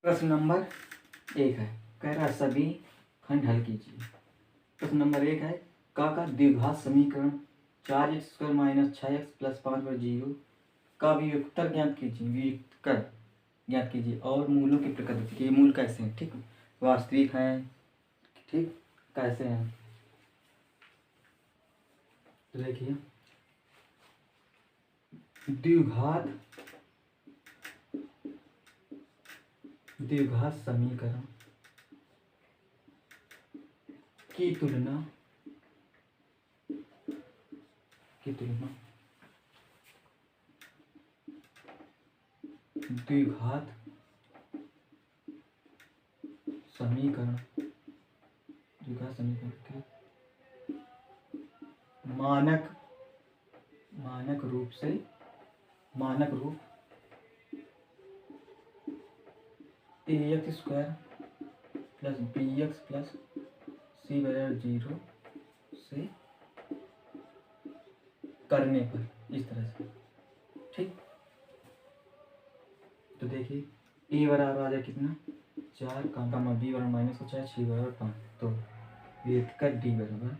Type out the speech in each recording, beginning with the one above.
प्रश्न नंबर 1 है, कह रहा है सभी खंड हल कीजिए। प्रश्न नंबर 1 है, का द्विघात समीकरण 4x² - 6x + 5/0 का व्युत्तर ज्ञात कीजिए। व्युत्तर ज्ञात कीजिए और मूलों की प्रकृति के मूल कैसे हैं, ठीक, वास्तविक हैं, ठीक, कैसे हैं। तो देखिए द्विघात समीकरण की तुलना द्विघात समीकरण के मानक रूप ax² + bx + c/0 से करने पर, इस तरह से, ठीक। तो देखिए a बराबर आ जाए कितना 4, b बराबर -6, 6 बराबर 5। तो व्युत्तर d बराबर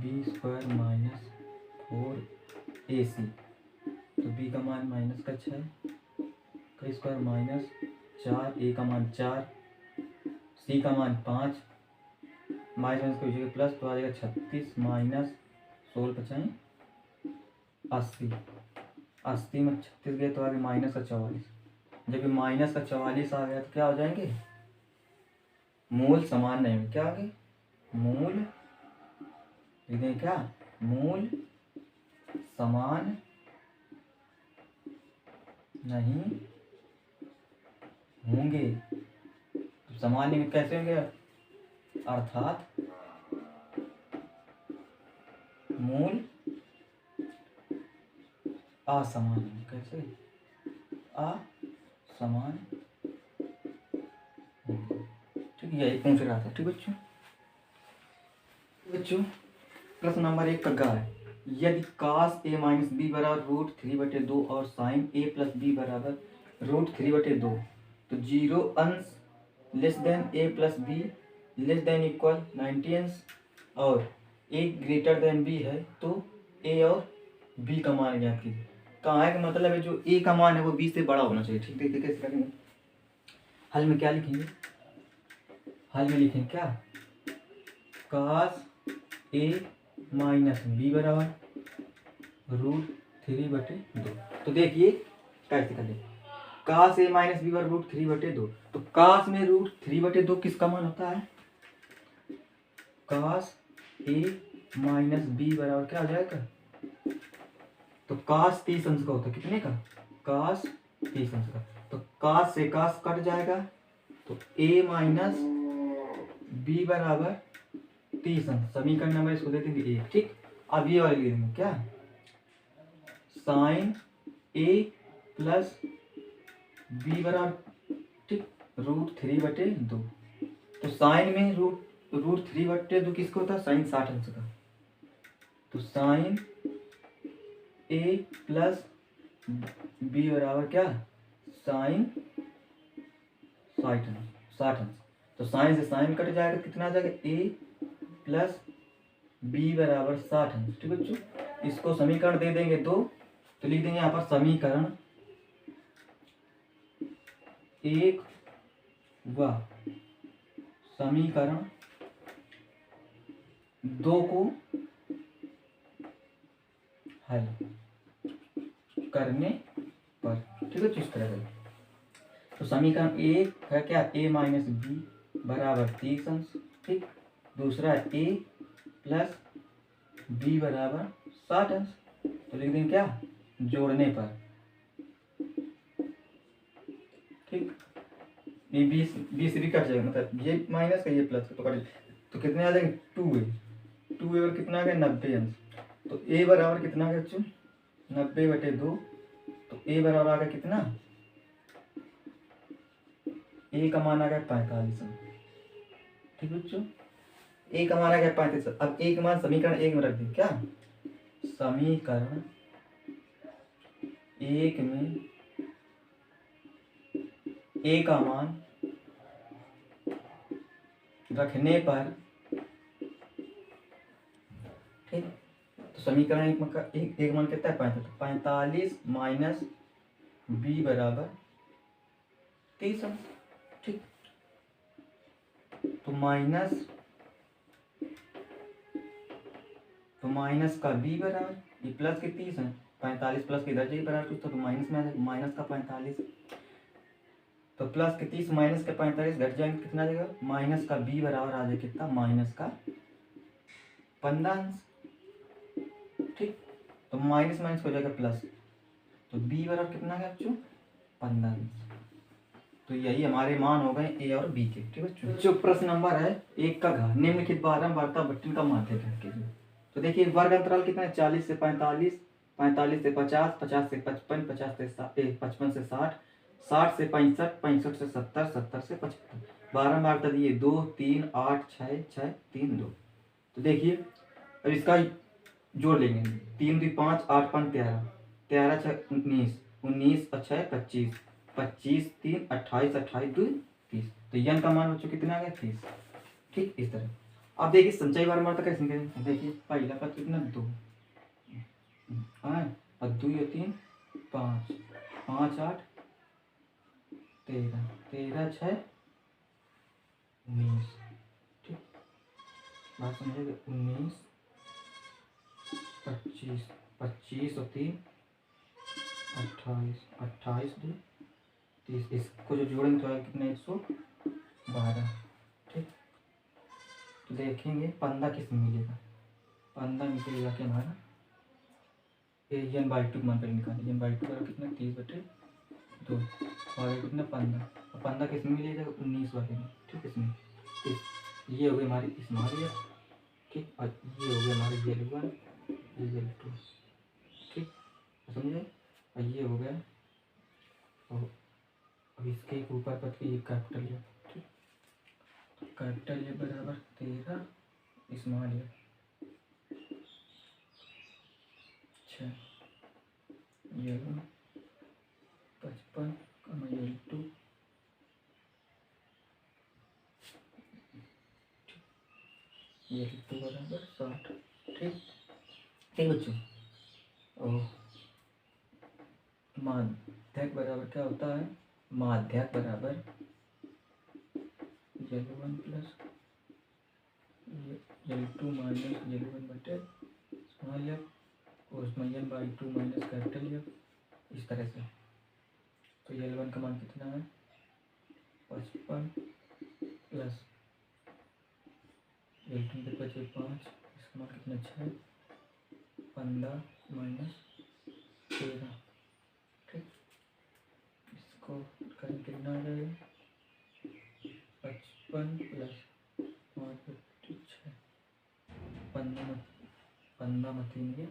b² - 4ac। तो b का मान -6 का स्क्वायर -4, a का मान 4, c का मान 5, माइनस को जगह प्लस तो आ जाएगा 36 -16 × 80। 80 में 36 गए तो आ गया -44। जब -44 आ गया तो क्या हो जाएंगे, मूल समान नहीं, क्या आ गए, मूल लिख दें, क्या मूल समान नहीं होंगे। तो समान नहीं कैसे होंगे, अर्थात मूल असमान, कैसे असमान, ठीक है, यही पूछ रहा था, ठीक बच्चों। प्रश्न नंबर 1 का गा है, यदि cos a - b बराबर √3/2 और sin a + b बराबर √3/2 तो 0 अंश less than a + b less than equal 90 अंश और a ग्रेटर देन b है तो a और b का मान ज्ञात कीजिए। कहाँ है का मतलब है जो a का मान है वो b से बड़ा होना चाहिए, ठीक। देखिए कैसे करेंगे, हल में क्या लिखेंगे, हल में लिखेंगे क्या, cos a - b बराबर √3/2। तो देखिए कैसे करें, cos a - b बराबर √3/2। तो cos में √3/2 किसका मान होता है, cos a - b बराबर क्या आ जाएगा, तो cos 30 अंश का होता है, कितने का, cos 30 अंश का। तो cos से cos कट जाएगा तो a - b बराबर 30 अंश। समीकरण नंबर इसको दे देंगे 1, ठीक। अब ये वाले ले देंगे क्या, sin a + b बराबर, ठीक, √3/2। तो साइन में √3/2 किसको होता है, साइन 60 अंश का। तो साइन a + b बराबर क्या, साइन 60 अंश। तो साइन से साइन कट जाएगा, कितना आ जाएगा, a + b बराबर 60 अंश, ठीक बच्चों। इसको समीकरण दे देंगे 2, तो लिख देंगे यहाँ पर समीकरण 1 व समीकरण 2 को हल करने पर, ठीक है, इस तरह से। तो समीकरण 1 है क्या, a - b बराबर 30 अंश, ठीक। दूसरा है a + b बराबर 60 अंश। तो लिख देंगे क्या, जोड़ने पर, ठीक। ये 20 भी कट जाएगा, मतलब ये माइनस का ये प्लस का तो कट, तो कितने आ जाएंगे, 2a और कितना आ गया 90 अंश। तो a बराबर कितना आ गया बच्चों, 90/2। तो a बराबर आ गया कितना, a का मान आ गया 45 अंश, ठीक बच्चों। a का मान आ गया 35। अब a का मान समीकरण 1 में रख दें, क्या समीकरण 1 में ए का मान रखने पर, ठीक, तो समीकरण एक मान कितना है 45, तो 45 माइनस बी बराबर 30 अंश, ठीक। तो माइनस का बी बराबर, ये प्लस के 30 है, 45 प्लस के इधर जाइए बराबर कुछ, तो माइनस में आ जाएगा, माइनस का 45, तो प्लस के 30 माइनस के 45 घट जाएंगे, कितना आ जाएगा, माइनस का बी बराबर आ जाएगा कितना, माइनस का 15 अंश, ठीक। तो माइनस माइनस हो जाएगा प्लस, तो बी बराबर कितना है बच्चों, 15 अंश। तो यही हमारे मान हो गए ए और बी के, ठीक है। जो प्रश्न नंबर है एक का घ, निम्नलिखित बारंबारता बट्टन का माध्य कीजिए। तो देखिए वर्ग अंतराल कितना है, 40 से 45, 45 से 50, 50 से 55, 50 से 55 से 60, 60 से 65, 65 से 70, 70 से 75। बारंबारता दिए 2, 3, 8, 6, 6, 3, 2। तो देखिए अब इसका जोड़ लेंगे, 3 2 5, 8 5 13, 13 6 19, 19 और 6 25, 25 3 28, 28 2 30। तो यन का मान बच्चों कितना आ गया 30, ठीक। इस तरह अब देखिए संचयी बारंबारता कैसे निकालेंगे, देखिए पहला पद कितना 2 और 2 या 3 5, 5 8 13, 13 6 19, ठीक। बात समझेगा, 19 25, 25 और 3 28, 28 2 30। इसको जो जोड़ेंगे तो कितना 112, ठीक। तो देखेंगे 15 किस में मिलेगा, 15 मिलेगा कि हमारा एन बाई 2 मान पर निकालेंगे, एन बाई 2 का कितना 30/2 और कितना 15, और 15 किस में मिलेगा 19 वाले में, ठीक। इसमें ये हो गई हमारी इसमें आ रही, ठीक। और ये हो गया हमारे L1 L2, ठीक, समझे। और ये हो गया, और अब इसके ऊपर पद के ये कैपिटल है, ठीक। तो कैपिटल ए बराबर 13, स्मॉल ए 6, L1 55, L2 L2 बराबर 60, ठीक, ठीक बच्चों। और माध्यक बराबर क्या होता है, माध्यक बराबर L1 plus L2 minus L1 बटे स्मॉल एफ, और उसमें N by 2 minus capital F, इस तरह से। तो L1 का मान कितना है 55 प्लस L2 के बचे 5, इसका मान कितना 6, 15 माइनस 13, ठीक। इसको करें कितना आ जाएगा 55 प्लस 5 6, 15 में 3 गए,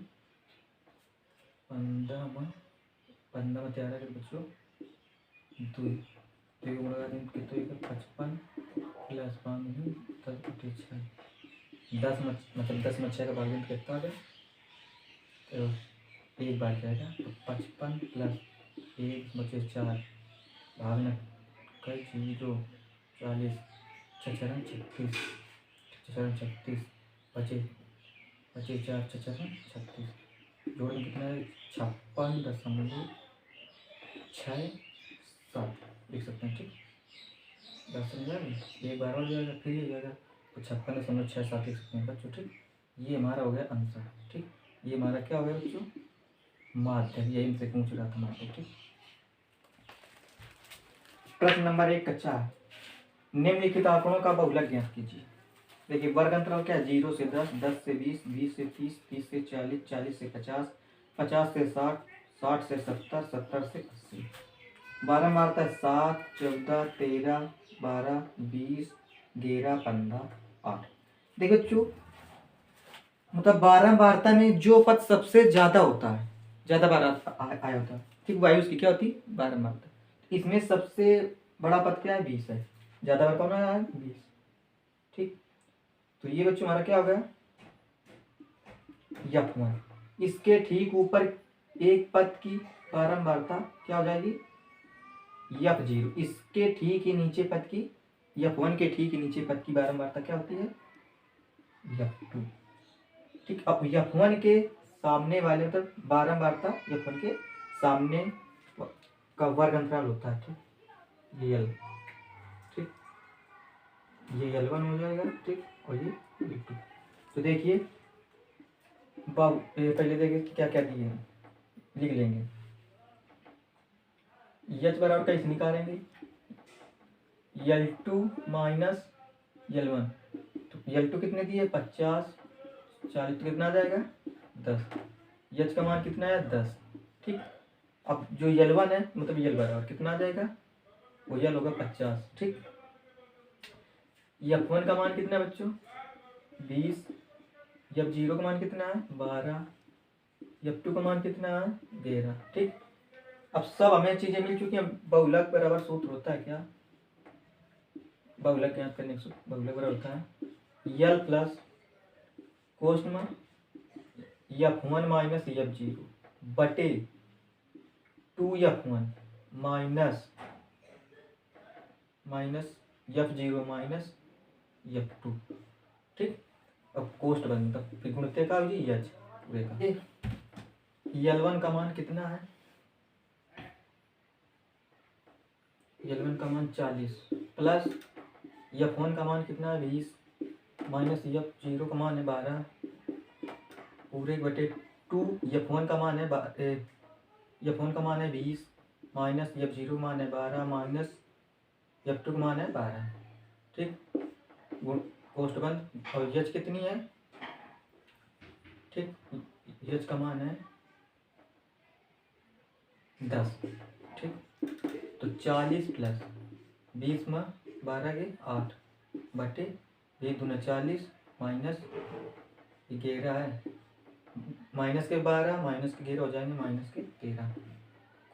15 में 13 के बच्चों 2, तो ये लगा दें कितना 55 प्लस 5 10/6, 10 में मतलब 10 में 6 का भाग दें कितना आ गया, तो एक बार जाएगा, तो 55 प्लस 1 बचे 4, भागना कई 0, 40, 6 36, 36 बचे 4 6 36, जोड़ में कितना है 56.67 लिख सकते हैं, ठीक। बात समझा, एक बार और जाएगा फिर ये जाएगा, तो 56.67 लिख सकते हैं बच्चों, ठीक। ये हमारा हो गया आंसर, ठीक। ये हमारा क्या हो गया बच्चों, माध्यक, यही हमसे पूछ रहा था माध्यक, ठीक। प्रश्न नंबर 1 कच्चा है, निम्नलिखित आंकड़ों का बहुलक ज्ञात कीजिए। देखिए वर्ग अंतराल क्या है, 0 से 10, 10 से 20, 20 से 30, 30 से 40, 40 से 50, 50 से 60, 60 से 70, 70 से 80। बारंबारता है 7, 14, 13, 12, 20, 11, 15, 8। देखो बच्चों, मतलब बारंबारता में जो पद सबसे ज्यादा होता है, ज्यादा बार आया होता है, ठीक, वायु उसकी क्या होती है बारंबारता। इसमें सबसे बड़ा पद क्या है 20 है, ज्यादा बार कौन आया है 20, ठीक। तो ये बच्चों हमारा क्या हो गया F1। इसके ठीक ऊपर एक पद की बारंबारता क्या हो जाएगी यफ जीरो, इसके ठीक ही नीचे पद की यफ वन के ठीक ही नीचे पद की बारंबारता क्या होती है? F two. ठीक, अब यफ वन के सामने वाले मतलब बारंबारता यफ वन के सामने का वर्ग अंतराल होता है। ठीक, ये यल, ठीक, ये L1 हो जाएगा। ठीक, और ये L2। तो देखिए पहले देखिए क्या क्या दिए हैं, लिख लेंगे। एच बराबर कैसे निकालेंगे? L2 minus L1। तो L2 कितने दिए? 50, 40, तो कितना आ जाएगा? 10। एच का मान कितना है? 10। ठीक, अब जो L1 है मतलब L बराबर कितना आ जाएगा? वो L होगा 50। ठीक, F1 का मान कितना है बच्चों? 20। F0 का मान कितना है? 12। F2 का मान कितना है? 13। ठीक, अब सब हमें चीजें मिल चुकी हैं। बहुलक बराबर सूत्र होता है क्या? बहुलक ज्ञात करने का सूत्र बहुलक बराबर होता है यल प्लस कोष्टमा F1 माइनस F0 बटे 2F1 minus F0 minus F2। ठीक, अब कोष्ट बनता फिर गुणित का एच पूरे का। L1 का मान कितना है? L1 का मान 40 प्लस F1 का मान कितना है? 20 माइनस F0 का मान है 12 पूरे बटे 2। F1 का मान है F1 का मान है 20 माइनस F0 का मान है 12 माइनस F2 का मान है 12। ठीक, गुण कोष्ट बंद। और एच कितनी है? ठीक, एच का मान है 10। ठीक, तो 40 प्लस 20 में 12 के 8 बटे 1 दूना 40 माइनस 11 है, माइनस के 12 माइनस के 11 हो जाएंगे माइनस के 13।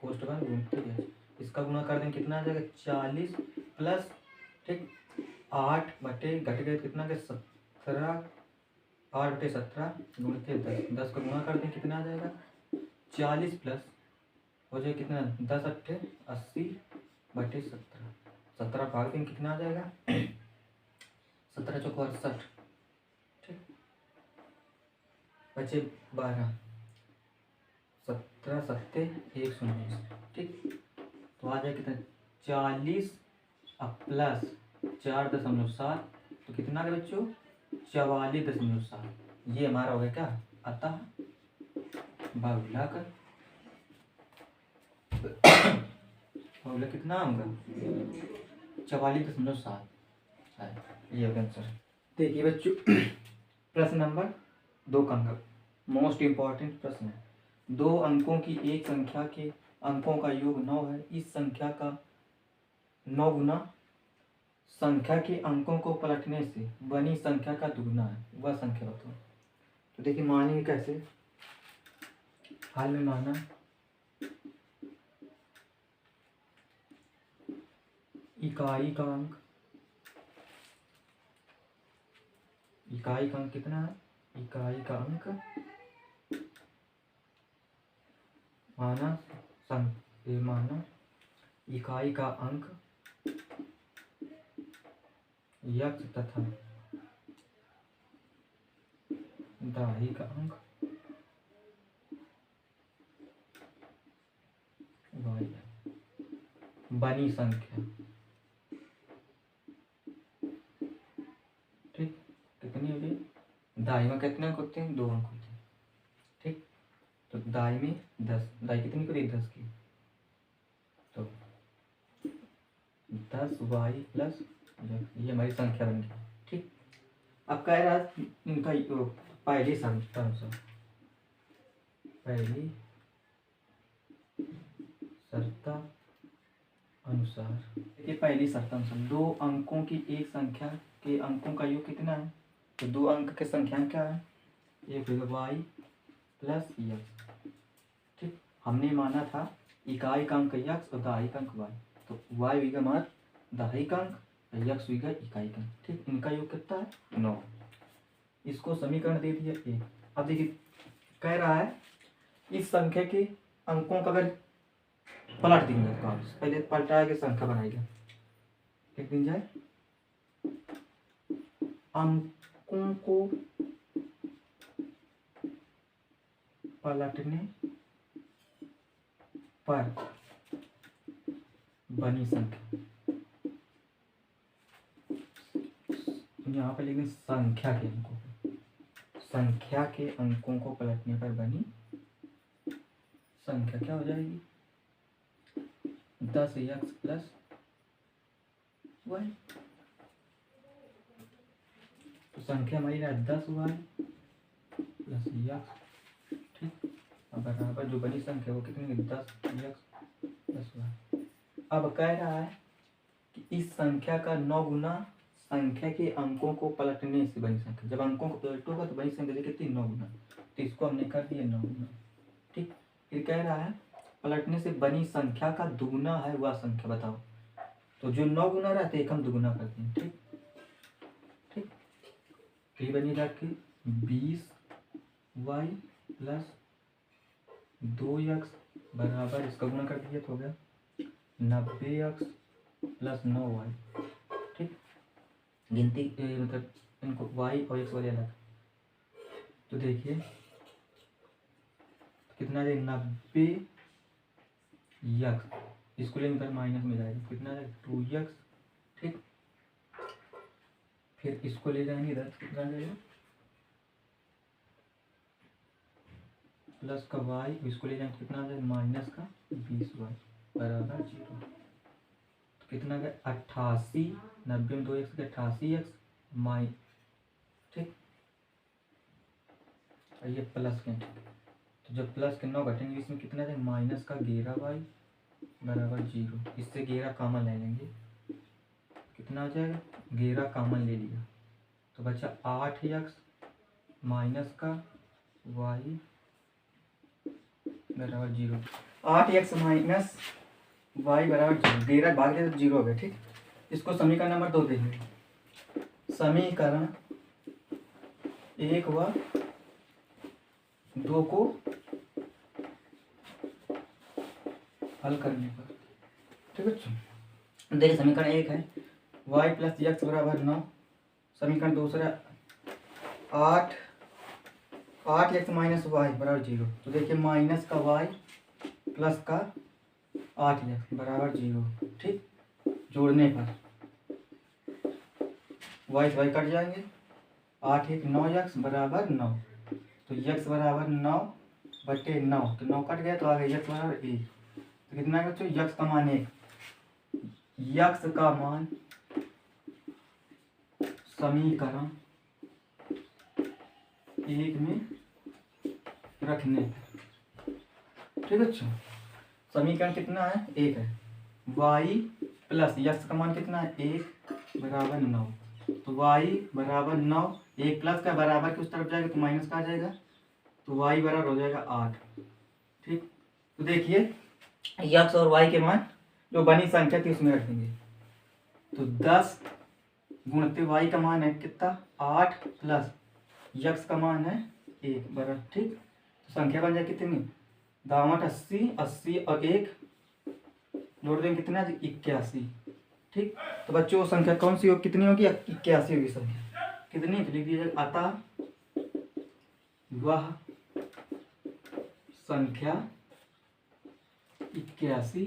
कोष्ट बन गुणते है, इसका गुणा कर देंगे कितना आ जाएगा? 40 प्लस ठीक 8 बटे घट गए कितना के 17, 8 बटे 17 गुणते 10। 10 का गुणा कर दें कितना आ जाएगा? 40 प्लस हो जाए कितना? 10 अट्ठे 80 बटे 17। 17 भाग दें कितना आ जाएगा? 17 चौको 68। ठीक, बचे 12, 17 सत्ते 119। ठीक, तो आ जाए कितना? 40 प्लस 4.7 तो कितना है बच्चों? 44.7। ये हमारा हो गया क्या? अतः बहुलक बहुलक कितना होगा? 44.7 है। ये होगा आंसर। देखिए बच्चों प्रश्न नंबर 2 का अंक मोस्ट इम्पॉर्टेंट प्रश्न है। 2 अंकों की एक संख्या के अंकों का योग 9 है। इस संख्या का 9 गुना संख्या के अंकों को पलटने से बनी संख्या का दुगुना है, वह संख्या बताओ। तो देखिए मानेंगे कैसे? हाल में माना इकाई का अंक कितना है? इकाई का अंक माना इकाई का अंक यक्ष तथा दाही का अंक वाई बनी संख्या। ठीक, कितनी हो गई? दाई में कितने अंक होते हैं? 2 अंक होते हैं। ठीक, तो दाई में 10, दाई कितनी करी? 10 की, तो 10y प्लस ये हमारी संख्या बन गई। ठीक, अब कह रहा है इनका पहली शर्त अनुसार देखिए पहली शर्त अनुसार 2 अंकों की एक संख्या के अंकों का योग कितना है? तो 2 अंक के संख्या क्या है? एक होगा y प्लस x। ठीक, हमने माना था इकाई का अंक x और दाही का अंक y, तो y हुईगा हमारा दाही का अंक और x हुईगा इकाई का अंक। ठीक, इनका योग कितना है? 9। इसको समीकरण दे दिया 1। अब देखिए कह रहा है इस संख्या के अंकों का अगर पलट देंगे काश, पहले पलटा के संख्या बनाएगा। लिख दिन जाए अंकों को पलटने पर बनी संख्या, यहाँ पर लिखेंगे संख्या के अंकों को, संख्या के अंकों को पलटने पर बनी संख्या क्या हो जाएगी 10x प्लस वाई। तो संख्या हमारी है 10y प्लस x, ठीक। अब बराबर जो बनी संख्या वो कितनी 10x प्लस वाई। अब कह रहा है कि इस संख्या का 9 गुना संख्या के अंकों को पलटने से बनी संख्या। जब अंकों को पलटोगा तो बनी संख्या कितनी 9 गुना, तो इसको हमने कर दिया 9 गुना, ठीक। फिर कह रहा है पलटने से बनी संख्या का दुगुना है वह संख्या बताओ। तो जो 9 गुना रहते एक हम दुगुना करते हैं, ठीक ठीक। फिर बनी जाके 20y प्लस 2x बराबर, इसका गुना कर दिया तो हो गया 90x प्लस 9y, ठीक। गिनती मतलब इनको y और x वाले अलग। तो देखिए कितना है 90x, इसको लेकर माइनस में जाएगा कितना है 2x, ठीक। फिर इसको ले जाएंगे इधर कितना जाएगा प्लस का y, इसको ले जाएंगे कितना जाएगा माइनस का 20y बराबर 0। तो कितना गया 88, 90 में 2x के 88x माइ, ठीक। और ये प्लस के, तो जब प्लस के 9 घटेंगे इसमें कितना जाएगा माइनस का 11y बराबर 0। इससे 11 कॉमन ले लेंगे, कितना आ जाएगा 11 कॉमन ले लिया तो बचा 8x माइनस का y बराबर 0। 8x माइनस y बराबर 0, 11 भाग दे तो 0 हो गया, ठीक। इसको समीकरण नंबर 2 देंगे। समीकरण 1 व 2 को हल करने पर, ठीक है। देखिए समीकरण 1 है y प्लस x बराबर 9, समीकरण दूसरा 8x माइनस वाई बराबर 0। तो देखिए माइनस का y प्लस का 8x बराबर 0, ठीक। जोड़ने पर y से y कट जाएंगे, 8 1 9x बराबर 9, तो x बराबर 9 बटे 9, तो 9 कट गया तो आ गया x बराबर 1। तो कितना बच्चों x का मान 1, x का मान समीकरण 1 में रखने, ठीक है। अच्छा समीकरण कितना है 1 है, y प्लस x का मान कितना है 1 बराबर 9, तो y बराबर 9, 1 प्लस का बराबर के उस तरफ जाएगा तो माइनस का आ जाएगा, तो y बराबर हो जाएगा 8, ठीक। तो देखिए x और y के मान जो बनी संख्या थी उसमें रख देंगे, तो 10 गुणते y का मान है कितना 8 प्लस x का मान है 1 बराबर, ठीक। तो संख्या बन जाए कितनी दामट 80, 80 और 1 जोड़ देंगे कितना 81, ठीक। तो बच्चों वो संख्या कौन सी हो कितनी होगी 81 होगी संख्या, कितनी तो लिख दीजिएगा अतः वह संख्या 81